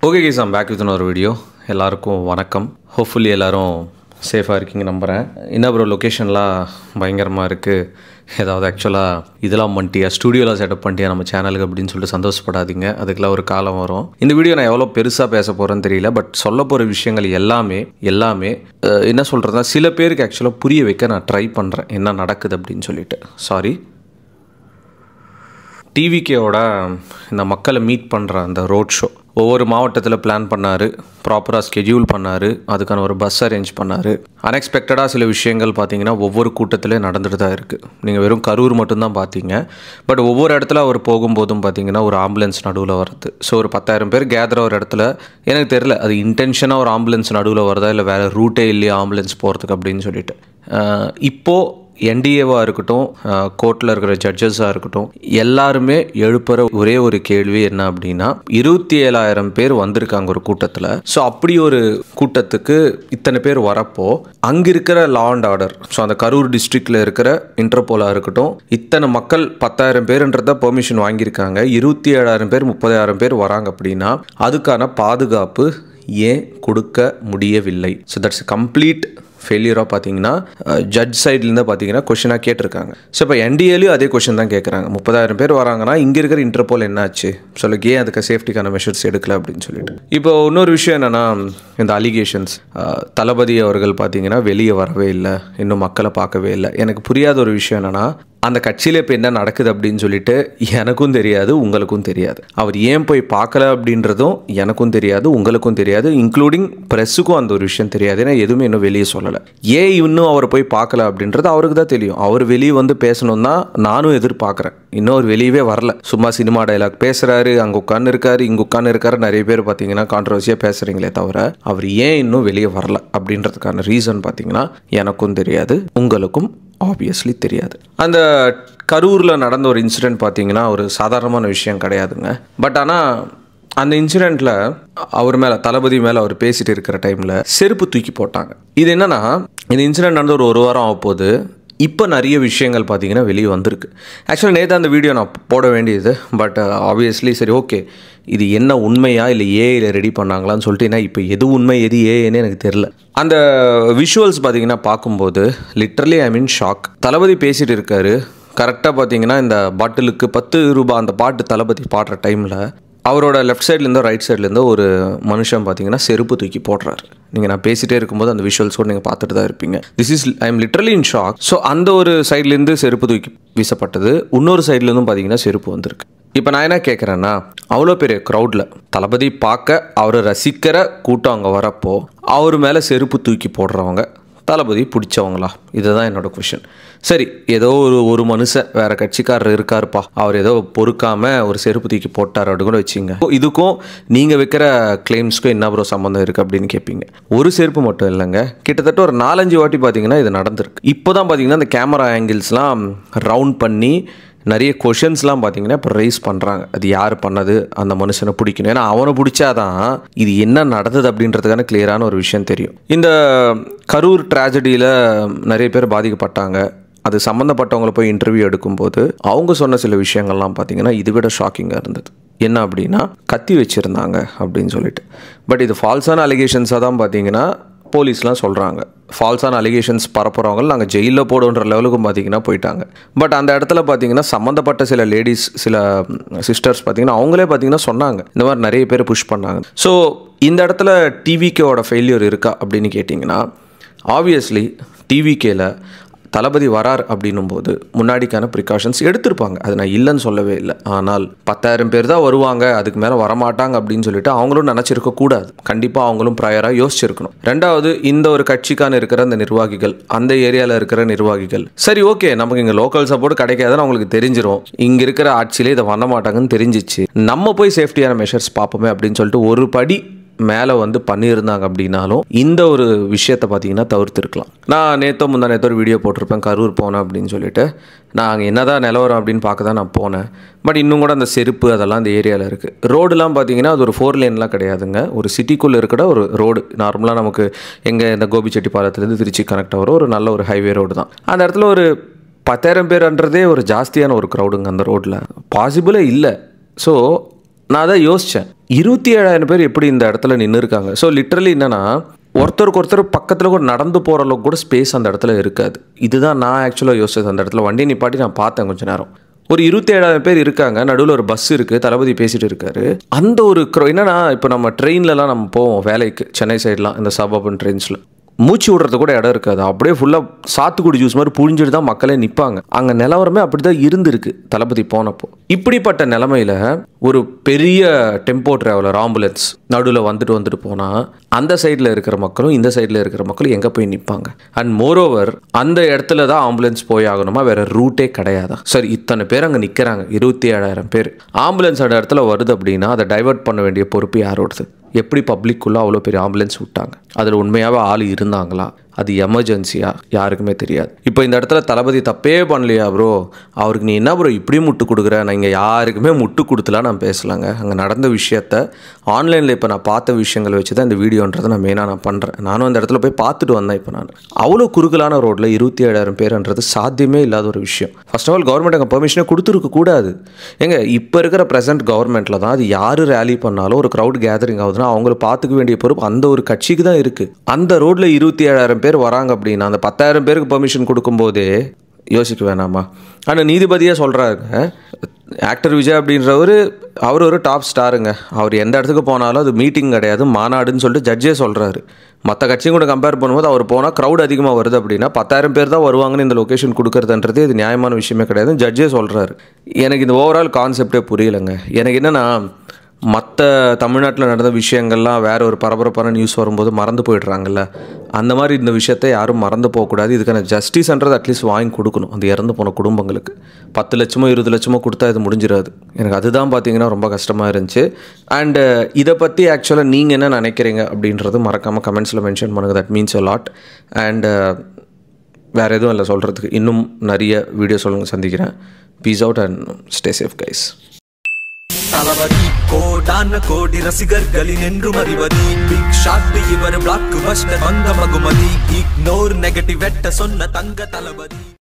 Okay guys, I'm back with ஒரு video. எல்லாருக்கும் வணக்கம். ஹோப்ஃபுல்லி எல்லோரும் சேஃபாக இருக்கீங்க நம்புகிறேன். என்ன ப்ரோ லொக்கேஷன்லாம் பயங்கரமாக இருக்குது, ஏதாவது ஆக்சுவலாக இதெல்லாம் பண்ணிட்டியா, ஸ்டூடியோவில் செட்டப் பண்ணிட்டியா நம்ம சேனலுக்கு அப்படின்னு சொல்லிட்டு சந்தோஷப்படாதீங்க. அதுக்கெல்லாம் ஒரு காலம் வரும். இந்த வீடியோ நான் எவ்வளோ பெருசாக பேச போகிறேன்னு தெரியல, பட் சொல்ல போகிற விஷயங்கள் எல்லாமே என்ன சொல்கிறதா சில பேருக்கு ஆக்சுவலாக புரிய வைக்க நான் ட்ரை பண்ணுறேன் என்ன நடக்குது அப்படின்னு சொல்லிட்டு. சாரி, டிவிகேவோட இந்த மக்களை மீட் பண்ணுற அந்த ரோட் ஷோ ஒவ்வொரு மாவட்டத்தில் பிளான் பண்ணார், ப்ராப்பராக ஸ்கெட்யூல் பண்ணார், அதுக்கான ஒரு பஸ் அரேஞ்ச் பண்ணார். அன்எக்ஸ்பெக்டடாக சில விஷயங்கள் பார்த்தீங்கன்னா ஒவ்வொரு கூட்டத்திலே நடந்துட்டு தான் இருக்குது. நீங்கள் வெறும் கரூர் மட்டும்தான் பார்த்தீங்க, பட் ஒவ்வொரு இடத்துல அவர் போகும்போதும் பார்த்தீங்கன்னா ஒரு ஆம்புலன்ஸ் நடுவில் வருது. ஸோ ஒரு 10,000 பேர் கேதர் ஒரு இடத்துல, எனக்கு தெரில அது இன்டென்ஷனாக ஒரு ஆம்புலன்ஸ் நடுவில் வருதா இல்லை வேறு ரூட்டே இல்லையா ஆம்புலன்ஸ் போகிறதுக்கு அப்படின்னு சொல்லிட்டு. இப்போது என்டிஏவாக இருக்கட்டும், கோர்ட்டில் இருக்கிற ஜட்ஜஸாக இருக்கட்டும், எல்லாருமே எழுப்புற ஒரே ஒரு கேள்வி என்ன அப்படின்னா, 27,000 பேர் வந்திருக்காங்க ஒரு கூட்டத்தில். ஸோ அப்படி ஒரு கூட்டத்துக்கு இத்தனை பேர் வரப்போ அங்கே இருக்கிற லா அண்ட் ஆர்டர், ஸோ அந்த கரூர் டிஸ்ட்ரிக்டில் இருக்கிற இன்டர்போலாக இருக்கட்டும், இத்தனை மக்கள் 10,000 பேருன்றத பெர்மிஷன் வாங்கியிருக்காங்க, 27,000 பேர் 30,000 பேர் வராங்க அப்படின்னா அதுக்கான பாதுகாப்பு ஏன் கொடுக்க முடியவில்லை? ஸோ தட்ஸ் கம்ப்ளீட் ஃபெயிலியராக பார்த்தீங்கன்னா ஜட்ஜ் சைட்லேருந்து பார்த்தீங்கன்னா கொஷினாக கேட்டிருக்காங்க. ஸோ இப்போ என்டிஏலையும் அதே கொஷின் தான் கேட்குறாங்க. 30,000 பேர் வராங்கன்னா இங்கே இருக்கிற இன்டர்போல் என்னாச்சு, சொல்லுங்க ஏன் அதுக்கு சேஃப்டிக்கான மெஷர்ஸ் எடுக்கல அப்படின்னு சொல்லிட்டு. இப்போ இன்னொரு விஷயம் என்னென்னா, இந்த அலிகேஷன்ஸ் தளபதி அவர்கள் பார்த்தீங்கன்னா வெளியே வரவே இல்லை, இன்னும் மக்களை பார்க்கவே இல்லை. எனக்கு புரியாத ஒரு விஷயம் என்னென்னா, அந்த கட்சியில் இப்போ என்ன நடக்குது அப்படின்னு சொல்லிட்டு எனக்கும் தெரியாது, உங்களுக்கும் தெரியாது. அவர் ஏன் போய் பார்க்கல அப்படின்றதும் எனக்கும் தெரியாது, உங்களுக்கும் தெரியாது, இன்க்ளூடிங் ப்ரெஸ்ஸுக்கும் அந்த ஒரு விஷயம் தெரியாது. ஏன்னா எதுவுமே இன்னும் வெளியே சொல்லலை. ஏன் இன்னும் அவர் போய் பார்க்கல அப்படின்றது அவருக்கு தான் தெரியும். அவர் வெளியே வந்து பேசணும் தான் நானும் எதிர்பார்க்குறேன். இன்னும் அவர் வெளியவே வரல, சும்மா சினிமா டைலாக் பேசுகிறாரு, அங்கே உட்காந்து இருக்காரு, இங்கே உட்காந்து இருக்காரு. நிறைய பேர் பார்த்தீங்கன்னா கான்ட்ரவர்சியாக பேசுகிறீங்களே தவிர அவர் ஏன் இன்னும் வெளியே வரல அப்படின்றதுக்கான ரீசன் பார்த்தீங்கன்னா எனக்கும் தெரியாது, உங்களுக்கும் ஆப்வியஸ்லி தெரியாது. அந்த கரூரில் நடந்த ஒரு இன்சிடெண்ட் பார்த்தீங்கன்னா ஒரு சாதாரணமான விஷயம் கிடையாதுங்க. பட் ஆனால் அந்த இன்சிடெண்ட்டில் அவர் மேலே, தளபதி மேலே அவர் பேசிட்டு இருக்கிற டைமில் செருப்பு தூக்கி போட்டாங்க. இது என்னென்னா, இந்த இன்சிடெண்ட் நடந்து ஒரு வாரம் ஆகப்போகுது. இப்போ நிறைய விஷயங்கள் பார்த்தீங்கன்னா வெளியே வந்திருக்கு. ஆக்சுவலாக நேற்று அந்த வீடியோ நான் போட வேண்டியது, பட் ஆப்வியஸ்லி சரி ஓகே இது என்ன உண்மையா இல்லை ஏஐயில் ரெடி பண்ணாங்களான்னு சொல்லிட்டு, ஏன்னா இப்போ எது உண்மை எது ஏன்னு எனக்கு தெரில. அந்த விஷுவல்ஸ் பார்த்தீங்கன்னா பார்க்கும்போது லிட்ரலி ஐ மீன் ஷாக். தளபதி பேசிகிட்டு இருக்காரு, கரெக்டாக பார்த்தீங்கன்னா இந்த பாட்டிலுக்கு 10 ரூபாய் அந்த பாட்டு தளபதி பாடுற டைமில் அவரோட லெஃப்ட் சைட்லேருந்தோ ரைட் சைட்லேருந்தோ ஒரு மனுஷன் பார்த்தீங்கன்னா செருப்பு தூக்கி போடுறாரு. நீங்கள் நான் பேசிகிட்டே இருக்கும்போது அந்த விஷுவல்ஸ் கூட நீங்கள் பார்த்துட்டு தான் இருப்பீங்க. This is I am literally in shock. So அந்த ஒரு சைட்லேருந்து செருப்பு தூக்கி வீசப்பட்டது, இன்னொரு சைட்லேருந்தும் பார்த்தீங்கன்னா செருப்பு வந்திருக்கு. இப்போ நான் என்ன கேட்குறேன்னா, அவ்வளோ பெரிய க்ரௌடில் தளபதி பார்க்க அவரை ரசிக்கிற கூட்டம் அங்கே வரப்போ அவர் மேலே செருப்பு தூக்கி போடுறவங்க தளபதி பிடிச்சவங்களா? இதுதான் என்னோட கொஷின். சரி, ஏதோ ஒரு மனுஷன் வேற கட்சிக்காரர் இருக்காருப்பா, அவர் ஏதோ பொறுக்காம ஒரு செருப்பு தூக்கி போட்டார் அப்படின்னு கூட வச்சுங்க. இதுக்கும் நீங்கள் வைக்கிற கிளைம்ஸ்க்கும் என்ன ப்ரோ சம்மந்தம் இருக்குது அப்படின்னு கேட்பீங்க. ஒரு செருப்பு மட்டும் இல்லைங்க, கிட்டத்தட்ட ஒரு 4-5 வாட்டி பார்த்தீங்கன்னா இது நடந்திருக்கு. இப்போ தான் பார்த்தீங்கன்னா இந்த கேமரா ஆங்கிள்ஸ்லாம் ரவுண்ட் பண்ணி நிறைய கொஷின்ஸ்லாம் பார்த்தீங்கன்னா இப்போ ரைஸ் பண்ணுறாங்க. அது யார் பண்ணது, அந்த மனுஷனை பிடிக்கணும். ஏன்னா அவனை பிடிச்சாதான் இது என்ன நடந்தது அப்படின்றதுக்கான கிளியரான ஒரு விஷயம் தெரியும். இந்த கரூர் ட்ராஜடியில் நிறைய பேர் பாதிக்கப்பட்டாங்க. அது சம்மந்தப்பட்டவங்களை போய் இன்டர்வியூ எடுக்கும்போது அவங்க சொன்ன சில விஷயங்கள்லாம் பார்த்தீங்கன்னா இதை விட ஷாக்கிங்காக இருந்தது. என்ன அப்படின்னா, கத்தி வச்சுருந்தாங்க அப்படின்னு சொல்லிட்டு. பட் இது ஃபால்ஸான அலிகேஷன்ஸாக தான் பார்த்தீங்கன்னா போலீஸ்லாம் சொல்கிறாங்க. ஃபால்ஸான அலிகேஷன்ஸ் பரப்புறவங்க நாங்கள் ஜெயிலில் போடுன்ற லெவலுக்கு பார்த்தீங்கன்னா போயிட்டாங்க. பட் அந்த இடத்துல பார்த்தீங்கன்னா சம்மந்தப்பட்ட சில லேடிஸ், சில சிஸ்டர்ஸ் பார்த்தீங்கன்னா அவங்களே பார்த்தீங்கன்னா சொன்னாங்க, இந்த மாதிரி நிறைய பேர் புஷ் பண்ணாங்க. ஸோ இந்த இடத்துல டிவிகேவோட ஃபெயிலியர் இருக்கா அப்படின்னு கேட்டிங்கன்னா, ஆப்வியஸ்லி டிவிகேல தளபதி வரார் அப்படின்னும் போது முன்னாடிக்கான ப்ரிகாஷன்ஸ் எடுத்திருப்பாங்க, அது நான் இல்லைன்னு சொல்லவே இல்லை. ஆனால் 10,000 பேர் தான் வருவாங்க, அதுக்கு மேலே வரமாட்டாங்க அப்படின்னு சொல்லிட்டு அவங்களும் நினச்சிருக்கக்கூடாது. கண்டிப்பாக அவங்களும் ப்ரையராக யோசிச்சிருக்கணும். ரெண்டாவது, இந்த ஒரு கட்சிக்கான இருக்கிற அந்த நிர்வாகிகள், அந்த ஏரியாவில் இருக்கிற நிர்வாகிகள், சரி ஓகே நமக்கு இங்கே லோக்கல் சப்போர்ட் கிடைக்காதுன்னு அவங்களுக்கு தெரிஞ்சிடும், இங்கே இருக்கிற ஆட்சியிலே இதை பண்ண மாட்டாங்கன்னு தெரிஞ்சிச்சு, நம்ம போய் சேஃப்டியான மெஷர்ஸ் பார்ப்போமே அப்படின்னு சொல்லிட்டு ஒரு படி மேலே வந்து பண்ணியிருந்தாங்க அப்படின்னாலும் இந்த ஒரு விஷயத்தை பார்த்தீங்கன்னா தவிர்த்துருக்கலாம். நான் முந்தா ஒரு வீடியோ போட்டிருப்பேன், கரூர் போனேன் அப்படின்னு சொல்லிட்டு. நான் அங்கே என்ன தான் நிலவரம் அப்படின்னு பார்க்க தான் நான் போனேன். பட் இன்னும் கூட அந்த செருப்பு அதெல்லாம் அந்த ஏரியாவில் இருக்குது. ரோடுலாம் பார்த்தீங்கன்னா அது ஒரு 4 லேன்லாம் கிடையாதுங்க, ஒரு சிட்டிக்குள்ளே இருக்கிற ஒரு ரோடு. நார்மலாக நமக்கு எங்கள் இந்த கோபிச்செட்டிப்பாளையத்துலேருந்து திருச்சி கனெக்ட் ஆகிற ஒரு நல்ல ஒரு ஹைவே ரோடு தான். அந்த இடத்துல ஒரு 10,000 பேர்ன்றதே ஒரு ஜாஸ்தியான ஒரு க்ரௌடுங்க அந்த ரோட்டில், பாசிபிளே இல்லை. ஸோ நான் அதை யோசித்தேன், 27,000 பேர் எப்படி இந்த இடத்துல நின்று இருக்காங்க. ஸோ லிட்ரலி என்னென்னா ஒருத்தருக்கு ஒருத்தர் பக்கத்தில் கூட நடந்து போகிற அளவுக்கு கூட ஸ்பேஸ் அந்த இடத்துல இருக்காது. இதுதான் நான் ஆக்சுவலாக யோசிச்சது. அந்த இடத்துல வண்டி நிப்பாட்டி நான் பார்த்தேன் கொஞ்சம் நேரம். ஒரு 27,000 பேர் இருக்காங்க, நடுவில் ஒரு பஸ் இருக்குது, தளபதி பேசிகிட்டு இருக்காரு. அந்த ஒரு என்னென்னா இப்போ நம்ம ட்ரெயின்லலாம் நம்ம போவோம் வேலைக்கு, சென்னை சைட்லாம் இந்த சபர்பன் ட்ரெயின்ஸில் மூச்சு விடுறது கூட இடம் இருக்காது. அப்படியே ஃபுல்லாக சாத்துக்குடி ஜூஸ் மாதிரி புழிஞ்சிட்டு தான் மக்களே நிற்பாங்க. அங்கே நிலவரமே அப்படி தான் இருந்திருக்கு தளபதி போனப்போ. இப்படிப்பட்ட நிலமையில் ஒரு பெரிய டெம்போ ட்ராவலர் ஆம்புலன்ஸ் நடுவில் வந்துட்டு போனால் அந்த சைடில் இருக்கிற மக்களும் இந்த சைடில் இருக்கிற மக்களும் எங்கே போய் நிற்பாங்க? அண்ட் மோரோவர் அந்த இடத்துல தான் ஆம்புலன்ஸ் போய் ஆகணுமா, வேறு ரூட்டே கிடையாதா? சரி, இத்தனை பேர் அங்கே நிற்கிறாங்க, 27,000 பேர். ஆம்புலன்ஸ் அந்த இடத்துல வருது அப்படின்னா அதை டைவர்ட் பண்ண வேண்டிய பொறுப்பு யாரோடது? எப்படி பப்ளிக்குள்ளே அவ்வளோ பெரிய ஆம்புலன்ஸ் விட்டாங்க? அதில் உண்மையாகவே ஆள் இருந்தாங்களா? அது எமர்ஜென்சியா? யாருக்குமே தெரியாது. இப்போ இந்த இடத்துல தளபதி தப்பே பண்ணலையா ப்ரோ, அவருக்கு நீ என்ன ப்ரோ இப்படி முட்டு கொடுக்குற? நான் இங்கே யாருக்குமே முட்டு கொடுத்துலாம் நான் பேசலாங்க. அங்கே நடந்த விஷயத்த ஆன்லைனில் இப்போ நான் பார்த்த விஷயங்கள் வச்சு தான் இந்த வீடியோன்றதை நான் மெயினாக நான் பண்ணுறேன். நானும் அந்த இடத்துல போய் பார்த்துட்டு வந்தேன். இப்போ நான் அவ்வளோ குறுகலான ரோட்டில் 27,000 பேருன்றது சாத்தியமே இல்லாத ஒரு விஷயம். ஃபர்ஸ்ட் ஆஃப் ஆல் கவர்மெண்ட் அங்கே பெர்மிஷனே கொடுத்துருக்க கூடாது. ஏங்க இப்போ இருக்கிற ப்ரெசென்ட் கவர்மெண்ட்டில் தான் அது யார் ரேலி பண்ணாலும் ஒரு க்ரௌட் கேதரிங் ஆகுதுன்னா அவங்கள பார்த்துக்க வேண்டிய பொறுப்பு அந்த ஒரு கட்சிக்கு தான் இருக்குது. அந்த ரோட்டில் 27,000 பேர் வராங்க அப்படின்னா அந்த 10,000 பேருக்கு பெர்மிஷன் கொடுக்கும்போதே யோசிக்க வேணாமா? ஆனால் நீதிபதியே சொல்கிறாருங்க, ஆக்டர் விஜய் அப்படின்றவர் அவர் ஒரு டாப் ஸ்டாருங்க, அவர் எந்த இடத்துக்கு போனாலும் அது மீட்டிங் கிடையாது மாநாடுன்னு சொல்லிட்டு ஜட்ஜே சொல்கிறாரு. மற்ற கட்சியும் கூட கம்பேர் பண்ணும்போது அவர் போனால் க்ரௌட் அதிகமாக வருது அப்படின்னா 10,000 பேர் தான் வருவாங்கன்னு இந்த லொக்கேஷன் கொடுக்குறதுன்றது இது நியாயமான விஷயமே கிடையாதுன்னு ஜட்ஜே சொல்கிறாரு. எனக்கு இந்த ஓவரால் கான்செப்டே புரியலைங்க. எனக்கு என்னென்னா மற்ற தமிழ்நாட்டில் நடந்த விஷயங்கள்லாம் வேறு ஒரு பரபரப்பான நியூஸ் வரும்போது மறந்து போயிடுறாங்கல்ல, அந்த மாதிரி இந்த விஷயத்தை யாரும் மறந்து போகக்கூடாது. இதுக்கான ஜஸ்டிஸ்ன்றது அட்லீஸ்ட் வாங்கி கொடுக்கணும் அந்த இறந்து போன குடும்பங்களுக்கு. 10 லட்சமோ 20 லட்சமோ கொடுத்தா இது முடிஞ்சிடாது. எனக்கு அதுதான் பார்த்தீங்கன்னா ரொம்ப கஷ்டமாக இருந்துச்சு. அண்டு இதை பற்றி ஆக்சுவலாக நீங்கள் என்ன நினைக்கிறீங்க அப்படின்றது மறக்காமல் கமெண்ட்ஸில் மென்ஷன் பண்ணுங்கள். That means a lot. And வேறு எதுவும் இல்லை சொல்கிறதுக்கு. இன்னும் நிறைய வீடியோ சொல்லுங்கள், சந்திக்கிறேன். Peace out and stay safe guys. Thalapathy கோடான கோடி ரசிகர்களின் என்றும் அறிவது பிக் ஷாட் இவர் பிளாக் பஸ்டர் வந்த மகுமதி இக்னோர் நெகட்டிவ் வெட்ட சொன்ன தங்க தளபதி.